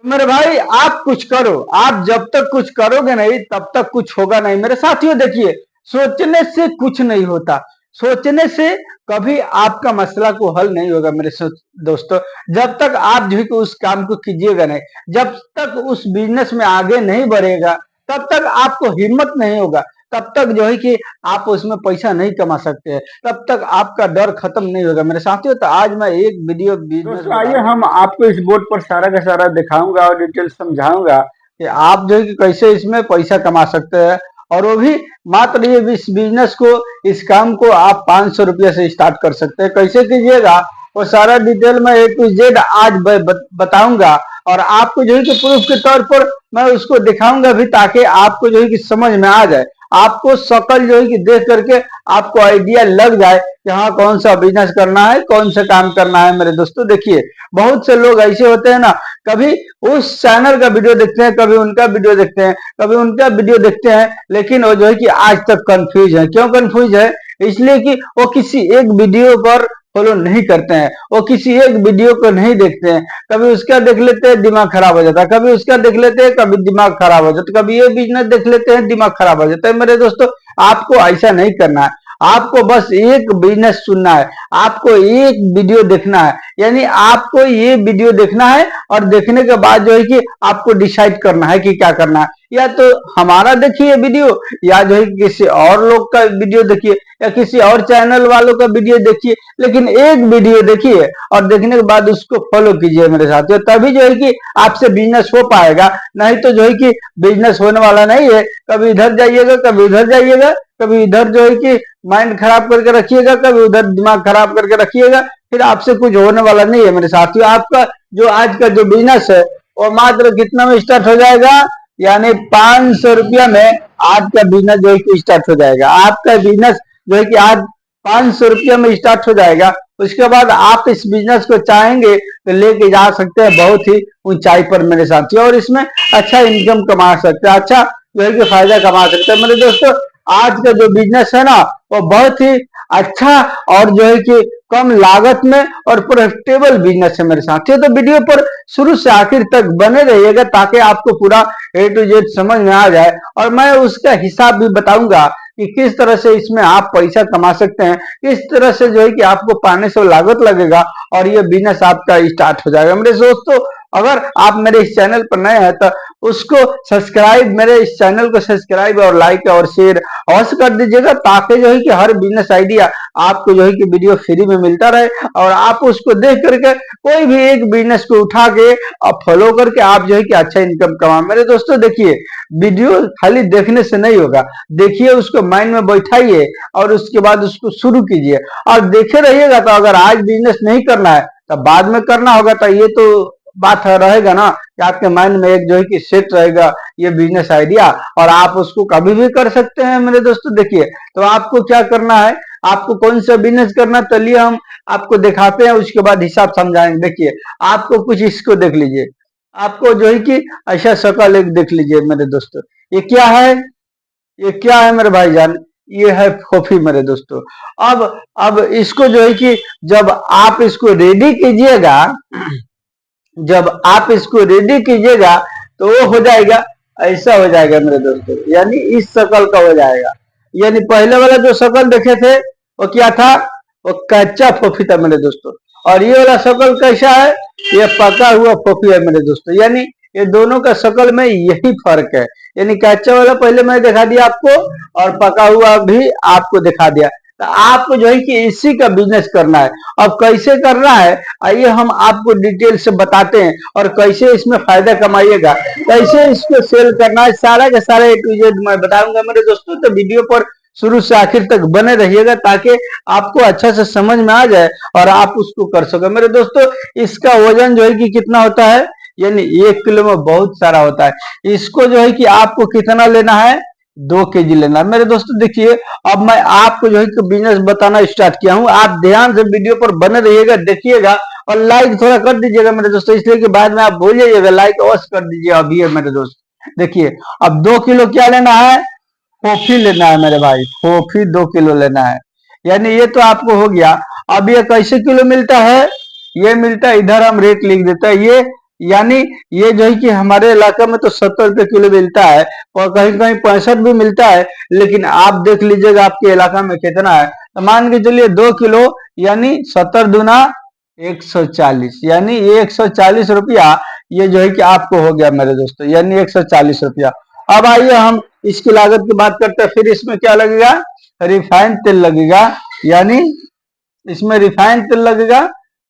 मेरे भाई आप कुछ करो। आप जब तक कुछ करोगे नहीं तब तक कुछ होगा नहीं। मेरे साथियों देखिए, सोचने से कुछ नहीं होता। सोचने से कभी आपका मसला को हल नहीं होगा मेरे दोस्तों। जब तक आप जो है कि उस काम को कीजिएगा नहीं, जब तक उस बिजनेस में आगे नहीं बढ़ेगा, तब तक आपको हिम्मत नहीं होगा, तब तक जो है कि आप उसमें पैसा नहीं कमा सकते हैं, तब तक आपका डर खत्म नहीं होगा मेरे साथियों। तो आज मैं एक वीडियो बिजनेस दोस्तों आइए हम आपको इस बोर्ड पर सारा का सारा दिखाऊंगा और डिटेल समझाऊंगा कि आप जो है कि कैसे इसमें पैसा कमा सकते हैं। और वो भी मात्र ये इस बिजनेस को, इस काम को आप 500 रुपये से स्टार्ट कर सकते हैं। कैसे कीजिएगा वो सारा डिटेल में A to Z आज बताऊंगा। और आपको जो है कि प्रूफ के तौर पर मैं उसको दिखाऊंगा भी, ताकि आपको जो है कि समझ में आ जाए। आपको शकल जो है कि देख करके आपको आइडिया लग जाए कि हाँ कौन सा बिजनेस करना है, कौन सा काम करना है। मेरे दोस्तों देखिए, बहुत से लोग ऐसे होते हैं ना, कभी उस चैनल का वीडियो देखते हैं, कभी उनका वीडियो देखते हैं, कभी उनका वीडियो देखते हैं, लेकिन वो जो है कि आज तक कंफ्यूज है। क्यों कंफ्यूज है? इसलिए कि वो किसी एक वीडियो पर फॉलो नहीं करते हैं, वो किसी एक वीडियो को नहीं देखते हैं। कभी उसका देख लेते हैं दिमाग खराब हो जाता है, कभी उसका देख लेते हैं कभी दिमाग खराब हो जाता है, कभी ये बिजनेस देख लेते हैं दिमाग खराब हो जाता है। मेरे दोस्तों आपको ऐसा नहीं करना है। आपको बस एक बिजनेस सुनना है, आपको एक वीडियो देखना है। यानी आपको ये वीडियो देखना है और देखने के बाद जो है कि आपको डिसाइड करना है कि क्या करना है। या तो हमारा देखिए वीडियो, या जो है किसी और लोग का वीडियो देखिए, या किसी और चैनल वालों का वीडियो देखिए, लेकिन एक वीडियो देखिए और देखने के बाद उसको फॉलो कीजिए मेरे साथियों। तभी जो है कि आपसे बिजनेस हो पाएगा। नहीं तो जो है कि बिजनेस होने वाला नहीं है। कभी इधर जाइएगा, कभी उधर जाइएगा, कभी इधर जो है कि माइंड खराब करके रखिएगा, कभी उधर दिमाग खराब करके रखिएगा, फिर आपसे कुछ होने वाला नहीं है मेरे साथियों। आपका जो आज का जो बिजनेस है वो मात्र कितना में स्टार्ट हो जाएगा? यानी 500 रुपया में आज का बिजनेस जो है कि स्टार्ट हो जाएगा। आपका बिजनेस जो है कि आज 500 रुपया में स्टार्ट हो जाएगा। उसके बाद आप इस बिजनेस को चाहेंगे तो लेके जा सकते हैं बहुत ही ऊंचाई पर मेरे साथियों, और इसमें अच्छा इनकम कमा सकते हैं, अच्छा जो है कि फायदा कमा सकते हैं मेरे दोस्तों। आज का जो बिजनेस है ना वो बहुत ही अच्छा और जो है कि कम लागत में और प्रॉफिटेबल बिजनेस है मेरे साथियों। तो वीडियो पर शुरू से आखिर तक बने रहिएगा, ताकि आपको पूरा A to Z समझ में आ जाए। और मैं उसका हिसाब भी बताऊंगा कि किस तरह से इसमें आप पैसा कमा सकते हैं, किस तरह से जो है कि आपको 500 लागत लगेगा और ये बिजनेस आपका स्टार्ट हो जाएगा मेरे दोस्तों। अगर आप मेरे इस चैनल पर नए हैं तो उसको सब्सक्राइब, मेरे इस चैनल को सब्सक्राइब और लाइक और शेयर अवश्य कर दीजिएगा, ताकि जो है कि हर बिजनेस आइडिया आपको जो है कि वीडियो फ्री में मिलता रहे, और आप उसको देख करके कोई भी एक बिजनेस को उठा के और फॉलो करके आप जो है कि अच्छा इनकम कमा। मेरे दोस्तों देखिए, वीडियो खाली देखने से नहीं होगा, देखिए उसको माइंड में बैठाइए और उसके बाद उसको शुरू कीजिए और देखे रहिएगा। तो अगर आज बिजनेस नहीं करना है तो बाद में करना होगा, तो ये तो बात रहेगा ना कि आपके माइंड में एक जो है कि सेट रहेगा ये बिजनेस आइडिया, और आप उसको कभी भी कर सकते हैं मेरे दोस्तों। देखिए, तो आपको क्या करना है, आपको कौन सा बिजनेस करना, चलिए हम आपको दिखाते हैं, उसके बाद हिसाब समझाएंगे। देखिए, आपको कुछ इसको देख लीजिए, आपको जो है कि ऐसा शकल एक देख लीजिए मेरे दोस्तों। ये क्या है? ये क्या है मेरे भाईजान? ये है कॉफी मेरे दोस्तों। अब इसको जो है कि जब आप इसको रेडी कीजिएगा, जब आप इसको रेडी कीजिएगा तो वो हो जाएगा, ऐसा हो जाएगा मेरे दोस्तों। यानी इस शकल का हो जाएगा। यानी पहले वाला जो शकल देखे थे वो क्या था? वो कच्चा फोफी था मेरे दोस्तों। और ये वाला शकल कैसा है? ये पका हुआ फोफी है मेरे दोस्तों। यानी ये दोनों का शकल में यही फर्क है। यानी कच्चा वाला पहले मैं दिखा दिया आपको, और पका हुआ भी आपको दिखा दिया। तो आपको जो है कि इसी का बिजनेस करना है। अब कैसे करना है आइए हम आपको डिटेल से बताते हैं, और कैसे इसमें फायदा कमाइएगा, कैसे इसको सेल करना है, सारा का सारा A to Z मैं बताऊंगा मेरे दोस्तों। तो वीडियो पर शुरू से आखिर तक बने रहिएगा, ताकि आपको अच्छा से समझ में आ जाए और आप उसको कर सके मेरे दोस्तों। इसका वजन जो है कि कितना होता है? यानी 1 किलो में बहुत सारा होता है। इसको जो है कि आपको कितना लेना है? 2 kg लेना है मेरे दोस्तों। देखिए, अब मैं आपको जो है कि बिजनेस बताना स्टार्ट किया हूँ। आप ध्यान से वीडियो पर बने रहिएगा, देखिएगा, और लाइक थोड़ा कर दीजिएगा मेरे दोस्तों, इसलिए कि बाद में आप भूल जाइएगा। लाइक अवश्य कर दीजिए अभी है मेरे दोस्त। देखिए, अब 2 किलो क्या लेना है? कॉफी लेना है मेरे भाई, कॉफी 2 किलो लेना है। यानी ये तो आपको हो गया। अब ये कैसे किलो मिलता है? ये मिलता है, इधर हम रेट लिख देते हैं, ये यानी ये जो है कि हमारे इलाके में तो 70 रुपये किलो मिलता है और कहीं कहीं 65 भी मिलता है, लेकिन आप देख लीजिएगा आपके इलाका में कितना है। तो मान के चलिए 2 किलो, यानी 70 दूना 140, यानी 140 रुपया ये जो है कि आपको हो गया मेरे दोस्तों, यानी 140 रुपया। अब आइए हम इसकी लागत की बात करते हैं। फिर इसमें क्या लगेगा, रिफाइंड तेल लगेगा, यानी इसमें रिफाइंड तेल लगेगा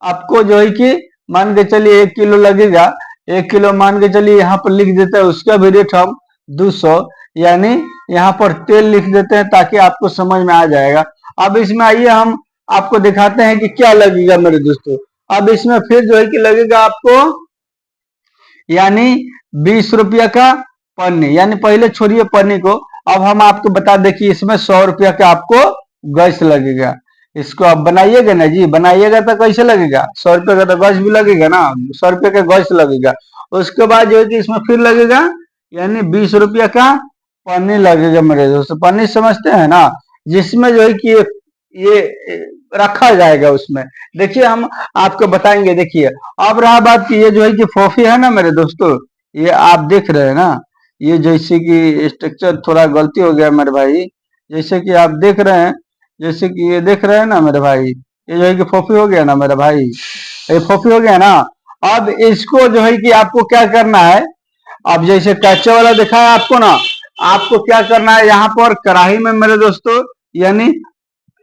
आपको जो है कि मान के चलिए 1 किलो लगेगा। 1 किलो मान के चलिए यहाँ पर लिख देते हैं, उसका भी रेट हम 200, यानी यहाँ पर तेल लिख देते हैं ताकि आपको समझ में आ जाएगा। अब इसमें आइए हम आपको दिखाते हैं कि क्या लगेगा मेरे दोस्तों। अब इसमें फिर जो है कि लगेगा आपको यानी 20 रुपया का पन्नी, यानी पहले छोड़िए पन्नी को, अब हम आपको बता दें कि इसमें 100 रुपया का आपको गैस लगेगा। इसको आप बनाइएगा ना जी, बनाइएगा तो कैसे लगेगा, 100 रुपये का तो गैस भी लगेगा ना, 100 रुपये का गैस लगेगा। उसके बाद जो है कि इसमें फिर लगेगा यानी 20 रुपया का पन्नी लगेगा मेरे दोस्तों। पन्नी समझते हैं ना, जिसमें जो है कि ये रखा जाएगा उसमें। देखिए हम आपको बताएंगे। देखिए अब रहा बात कि ये जो है कि फोफी है ना मेरे दोस्तों, ये आप देख रहे हैं ना, ये जैसे कि स्ट्रक्चर थोड़ा गलती हो गया मेरे भाई, जैसे कि आप देख रहे हैं, जैसे कि ये देख रहे हैं ना मेरे भाई, ये जो है कि फोफी हो गया ना मेरे भाई, ये फोफी हो गया ना। अब इसको जो है कि आपको क्या करना है, अब जैसे कैचे वाला दिखाया आपको ना, आपको क्या करना है, यहाँ पर कढ़ाई में मेरे दोस्तों, यानी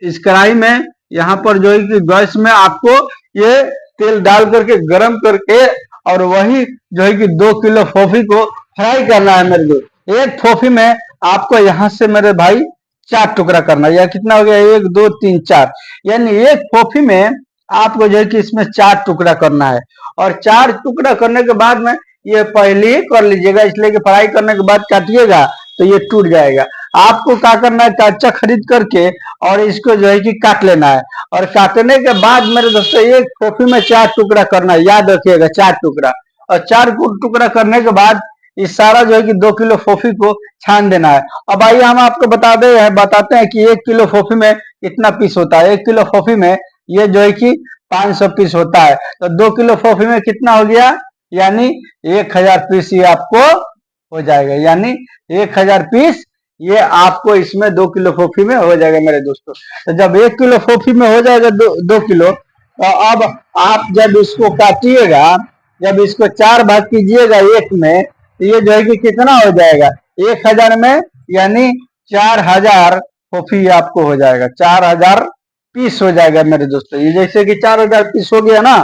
इस कढ़ाई में यहाँ पर जो है कि गैस में आपको ये तेल डाल करके गरम करके और वही जो है कि 2 किलो फोफी को फ्राई करना है मेरे दोस्त। एक फोफी में आपको यहाँ से मेरे भाई 4 टुकड़ा करना है, या कितना हो गया, 1 2 3 4, यानी एक फोफी में आपको जो है कि इसमें 4 टुकड़ा करना है। और 4 टुकड़ा करने के बाद में ये पहले ही कर लीजिएगा, इसलिए कि फ्राई करने के बाद काटिएगा तो ये टूट जाएगा। आपको क्या करना है, कच्चा खरीद करके और इसको जो है कि काट लेना है। और काटने के बाद मेरे दोस्तों एक फोफी में 4 टुकड़ा करना है, याद रखिएगा 4 टुकड़ा। और 4 टुकड़ा करने के बाद इस सारा जो है कि 2 किलो फोफी को छान देना है। अब आइए हम आपको बताते हैं कि 1 किलो फोफी में कितना पीस होता है। 1 किलो फोफी में ये जो है कि 500 पीस होता है, तो 2 किलो फोफी में कितना हो गया, यानी 1000 पीस ये आपको हो जाएगा, यानी 1000 पीस ये आपको इसमें 2 किलो फोफी में हो जाएगा मेरे दोस्तों। तो जब 1 किलो फोफी में हो जाएगा 2 किलो, तो अब आप जब इसको काटिएगा, जब इसको 4 भाग कीजिएगा एक में, तो ये जो है कि कितना हो जाएगा 1000 में, यानी 4000 फोफी आपको हो जाएगा, 4000 पीस हो जाएगा मेरे दोस्तों। ये जैसे कि 4000 पीस हो गया ना,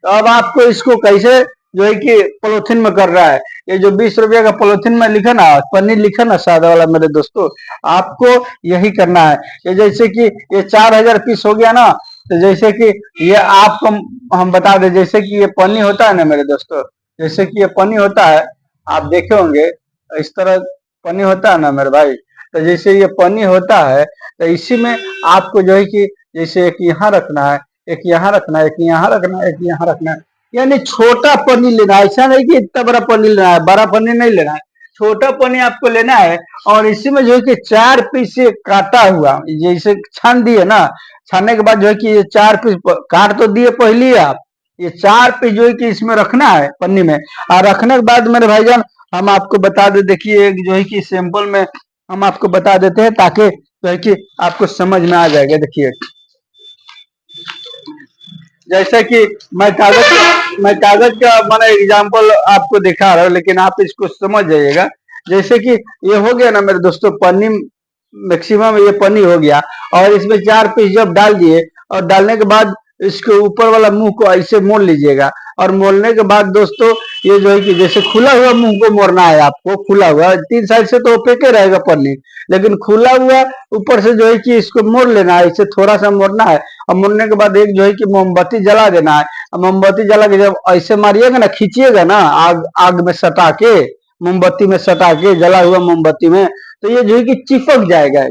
तो अब आपको इसको कैसे जो है कि पॉलिथीन में कर रहा है, ये जो 20 रुपया का पॉलिथीन में लिखा ना, पनीर लिखा ना सादा वाला मेरे दोस्तों, आपको यही करना है। ये जैसे कि ये 4000 पीस हो गया ना, तो जैसे कि ये आपको हम बता दें, जैसे कि ये पन्नी होता है ना मेरे दोस्तों, जैसे कि ये पन्नी होता है, आप देखे होंगे इस तरह पन्नी होता है ना मेरे भाई। तो जैसे ये पन्नी होता है, तो इसी में आपको जो है कि जैसे एक यहाँ रखना है, एक यहाँ रखना है, एक यहाँ रखना है, एक यहाँ रखना है, यानी छोटा पनीर लेना है। ऐसा नहीं कि इतना बड़ा पनीर लेना है, बड़ा पनीर नहीं लेना है, छोटा पनीर आपको लेना है। और इसी में जो है कि 4 पीस से काटा हुआ, जैसे छान दिए ना, छानने के बाद जो है कि ये 4 पीस काट तो दिए पहले ही आप, ये 4 पीस जो है कि इसमें रखना है पन्नी में। और रखने के बाद मेरे भाईजान हम आपको बता दे, देखिए जो है कि सैंपल में हम आपको बता देते हैं ताकि जो है कि आपको समझ में आ जाएगा। देखिए जैसे कि मैं कागज का मैंने एग्जांपल आपको दिखा रहा हूँ, लेकिन आप इसको समझ जाइएगा। जैसे कि ये हो गया ना मेरे दोस्तों पन्नी, मैक्सिमम ये पन्नी हो गया, और इसमें 4 पीस जब डाल दिए, और डालने के बाद इसके ऊपर वाला मुंह को ऐसे मोड़ लीजिएगा। और मोड़ने के बाद दोस्तों ये जो है कि जैसे खुला हुआ मुंह को मोड़ना है आपको, खुला हुआ 3 साइड से तो फेंके रहेगा पन्नी, लेकिन खुला हुआ ऊपर से जो है कि इसको मोड़ लेना है, इसे थोड़ा सा मोड़ना है। और मोड़ने के बाद एक जो है कि मोमबत्ती जला देना है। मोमबत्ती जला के जब ऐसे मारिएगा ना, खींचिएगा ना, आग आग में सटा के, मोमबत्ती में सटा के, जला हुआ मोमबत्ती में, तो ये जो है कि चिपक जाएगा,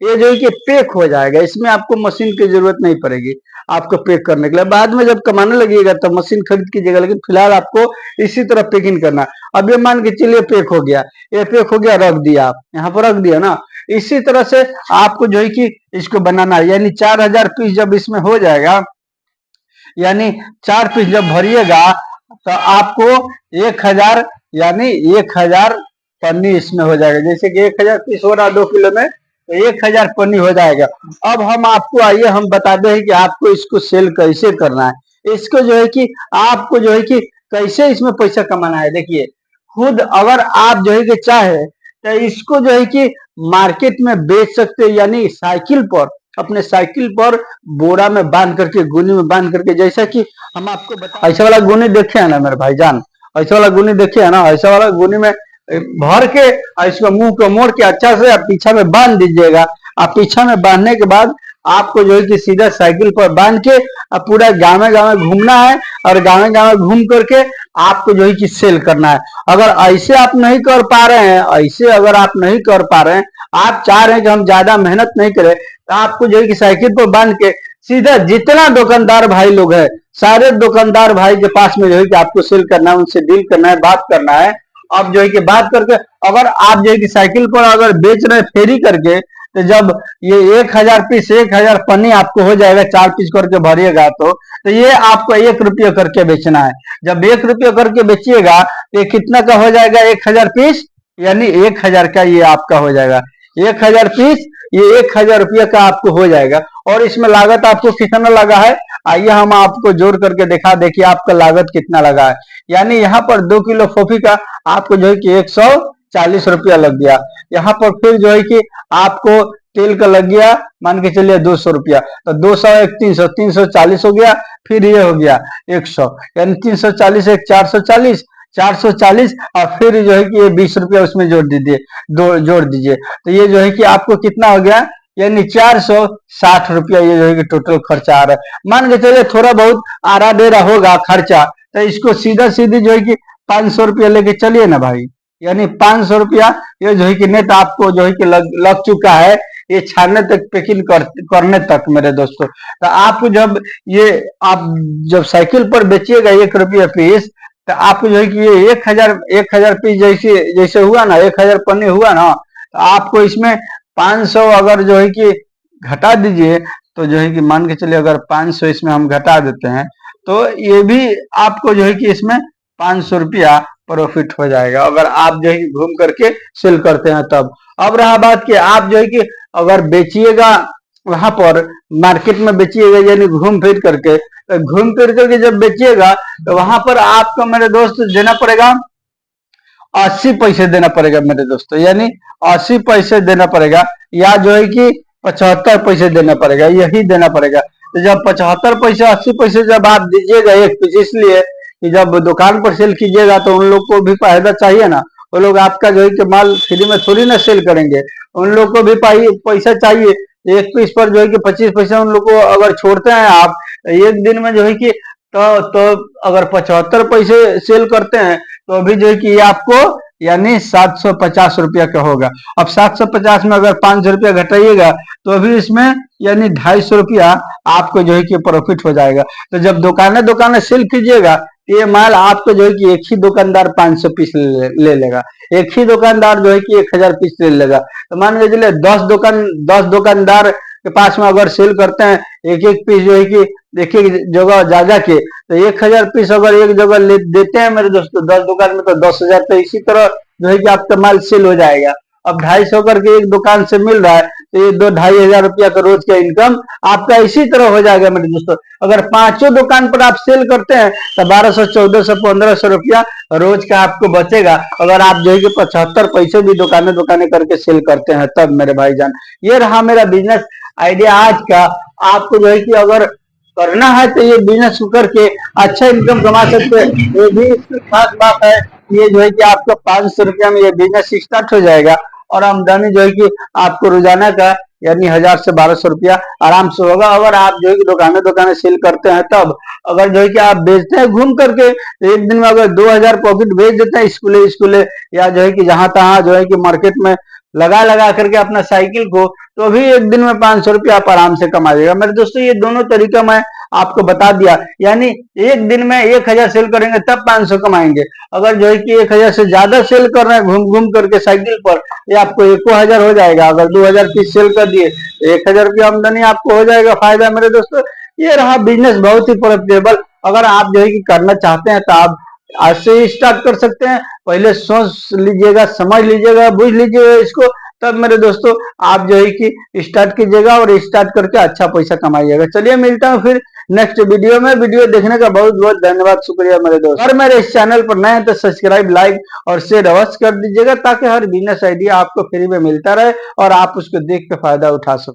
ये जो है कि पैक हो जाएगा। इसमें आपको मशीन की जरूरत नहीं पड़ेगी आपको पैक करने के लिए। बाद में जब कमाने लगिएगा तब मशीन खरीद कीजिएगा, लेकिन फिलहाल आपको इसी तरह पैकिंग करना है। अब ये मान के चलिए पैक हो गया, ये पैक हो गया, रख दिया आप यहाँ पर, रख दिया ना। इसी तरह से आपको जो है कि इसको बनाना है, यानी 4000 पीस जब इसमें हो जाएगा, यानी 4 पीस जब भरिएगा तो आपको 1000 यानी 1000 पन्नी इसमें हो जाएगा। जैसे कि 1000 पीस हो रहा 2 किलो में, तो 1000 पन्नी हो जाएगा। अब हम आपको आइए हम बताते हैं कि आपको इसको सेल कैसे करना है। इसको जो है कि आपको जो है कि कैसे इसमें पैसा कमाना है। देखिए, खुद अगर आप जो है कि चाहे तो इसको जो है कि मार्केट में बेच सकते हैं, यानी साइकिल पर, अपने साइकिल पर बोरा में बांध करके, गुनी में बांध करके, जैसा कि हम आपको बता, ऐसा वाला गुनी देखे है ना मेरे भाईजान, ऐसा वाला गुनी देखे है ना, ऐसा वाला गुनी में भर के और इसको मुंह को मोड़ के अच्छा से आप पीछा में बांध दीजिएगा। आप पीछा में बांधने के बाद आपको जो है कि सीधा साइकिल पर बांध के अब पूरा गाँव में घूमना है, और गाँव में घूम करके आपको जो है कि सेल करना है। अगर ऐसे आप नहीं कर पा रहे हैं, ऐसे अगर आप नहीं कर पा रहे हैं, आप चाह रहे हैं कि हम ज्यादा मेहनत नहीं करें, तो आपको जो है कि साइकिल पर बांध के सीधा जितना दुकानदार भाई लोग हैं, सारे दुकानदार भाई के पास में जो है कि आपको सेल करना है, उनसे डील करना है, बात करना है। अब जो है कि बात करके अगर आप जो है कि साइकिल पर अगर बेच रहे फेरी करके, तो जब ये 1000 पीस, 1000 पन्नी आपको हो जाएगा, 4 पीस करके भरिएगा तो ये आपको 1 रुपये करके बेचना है। जब 1 रुपये करके बेचिएगा तो ये कितना का हो जाएगा, 1000 पीस, यानी 1000 का ये आपका हो जाएगा। 1000 पीस, ये 1000 रुपये का आपको हो जाएगा। और इसमें लागत आपको कितना लगा है, आइए हम आपको जोड़ करके दिखा, देखिए आपका लागत कितना लगा है। यानी यहाँ पर 2 किलो फोफी का आपको जो है कि 140 रुपया लग गया। यहाँ पर फिर जो है कि आपको तेल का लग गया, मान के चलिए 200 रुपया, तो 200 एक 300, 340 हो गया। फिर ये हो गया 100, यानी 340 एक 440, 440, और फिर जो है कि ये 20 रुपया उसमें जोड़ दीजिए, जोड़ दीजिए, तो ये जो है कि आपको कितना हो गया, यानी 460 रुपया ये जो है कि टोटल खर्चा आ रहा है। मान के चलिए थोड़ा बहुत आरा डेरा होगा खर्चा, तो इसको सीधा सीधी जो है कि 500 रुपया लेके चलिए ना भाई, यानी 500 रुपया ये जो है कि नेट आपको जो है कि लग चुका है, ये छानने तक, पैकिंग करने तक मेरे दोस्तों। तो आप जब ये आप जब साइकिल पर बेचिएगा 1 रुपया पीस, तो आपको जो है कि ये 1000 पीस जैसे जैसे हुआ ना, 1000 पन्नी हुआ ना, तो आपको इसमें 500 अगर जो है कि घटा दीजिए, तो जो है कि मान के चलिए अगर 500 इसमें हम घटा देते हैं, तो ये भी आपको जो है कि इसमें 500 रुपया प्रॉफिट हो जाएगा, अगर आप जो है कि घूम करके सेल करते हैं तब। अब रहा बात कि आप जो है कि अगर बेचिएगा वहां पर मार्केट में बेचिएगा, यानी घूम फिर करके, तो घूम फिर करके जब बेचिएगा तो वहां पर आपको मेरे दोस्त देना पड़ेगा 80 पैसे देना पड़ेगा मेरे दोस्तों, यानी 80 पैसे देना पड़ेगा, या जो है कि 75 पैसे देना पड़ेगा, यही देना पड़ेगा। तो जब 75 पैसे 80 पैसे जब आप दीजिएगा एक पीस, इसलिए कि जब दुकान पर सेल कीजिएगा तो उन लोग को भी फायदा चाहिए ना, वो लोग आपका जो है कि माल फ्री में थोड़ी ना सेल करेंगे, उन लोग को भी पैसा चाहिए। एक पीस पर जो है कि 25 पैसे उन लोग को अगर छोड़ते हैं आप एक दिन में जो है कि, तो अगर 75 पैसे सेल करते हैं तो अभी जो है कि ये आपको यानी 750 रुपया का होगा। अब 750 में अगर 500 रुपया घटाइएगा तो अभी इसमें यानी 250 रुपया आपको जो है कि प्रॉफिट हो जाएगा। तो जब दुकानें सेल कीजिएगा, ये माल आपको जो है कि एक ही दुकानदार 500 पीस ले लेगा, एक ही दुकानदार जो है कि 1000 पीस ले लेगा। तो मान के चलिए 10 दुकानदार के पास में अगर सेल करते हैं एक एक पीस जो है कि एक एक जगह जा जाके, तो 1000 पीस अगर एक जगह देते हैं मेरे दोस्तों 10 दुकान में, तो 10,000, तो इसी तरह जो है कि आपका माल सेल हो जाएगा। अब 250 करके एक दुकान से मिल रहा है, तो ये 2-2,500 रुपया का रोज का इनकम आपका इसी तरह हो जाएगा मेरे दोस्तों। अगर 5 दुकान पर आप सेल करते हैं तो 1200, 1400, 1500 रुपया रोज का आपको बचेगा, अगर आप जो है कि 75 पैसे भी दुकानें करके सेल करते हैं तब मेरे भाईजान। ये रहा मेरा बिजनेस आइडिया आज का। आपको जो है कि अगर करना है तो ये बिजनेस करके अच्छा इनकम कमा सकते हैं। ये भी इसकी खास बात है, ये जो है कि आपका 500 रुपया में ये बिजनेस स्टार्ट हो जाएगा, और आमदनी जो है कि आपको रोजाना का यानी 1000 से 1200 रुपया आराम से होगा। अगर आप जो है कि दुकानें सेल करते हैं तब, अगर जो है कि आप बेचते हैं घूम करके, तो एक दिन में अगर 2000 पॉकेट बेच देते हैं स्कूले या जो है कि जहां तहां जो है कि मार्केट में लगा करके अपना साइकिल को, तो भी एक दिन में 500 रुपया आप आराम से कमाइएगा मेरे दोस्तों। ये दोनों तरीका मैं आपको बता दिया, यानी एक दिन में 1000 सेल करेंगे तब 500 कमाएंगे। अगर जो है कि 1000 से ज्यादा सेल कर रहे हैं घूम करके साइकिल पर, ये आपको 1000 हो जाएगा। अगर 2000 पीस सेल कर दिए तो 1000 रुपया आमदनी आपको हो जाएगा, फायदा मेरे दोस्तों। ये रहा बिजनेस बहुत ही प्रॉफिटेबल। अगर आप जो है कि करना चाहते हैं तो आप आज से ही स्टार्ट कर सकते हैं। पहले सोच लीजिएगा, समझ लीजिएगा, बुझ लीजिएगा इसको, तब मेरे दोस्तों आप जो है कि स्टार्ट कीजिएगा और स्टार्ट करके अच्छा पैसा कमाइएगा। चलिए मिलता हूँ फिर नेक्स्ट वीडियो में। वीडियो देखने का बहुत बहुत धन्यवाद, शुक्रिया मेरे दोस्त। अगर मेरे इस चैनल पर नए हैं तो सब्सक्राइब, लाइक और शेयर अवश्य कर दीजिएगा, ताकि हर बिजनेस आइडिया आपको फ्री में मिलता रहे और आप उसको देख के फायदा उठा सको।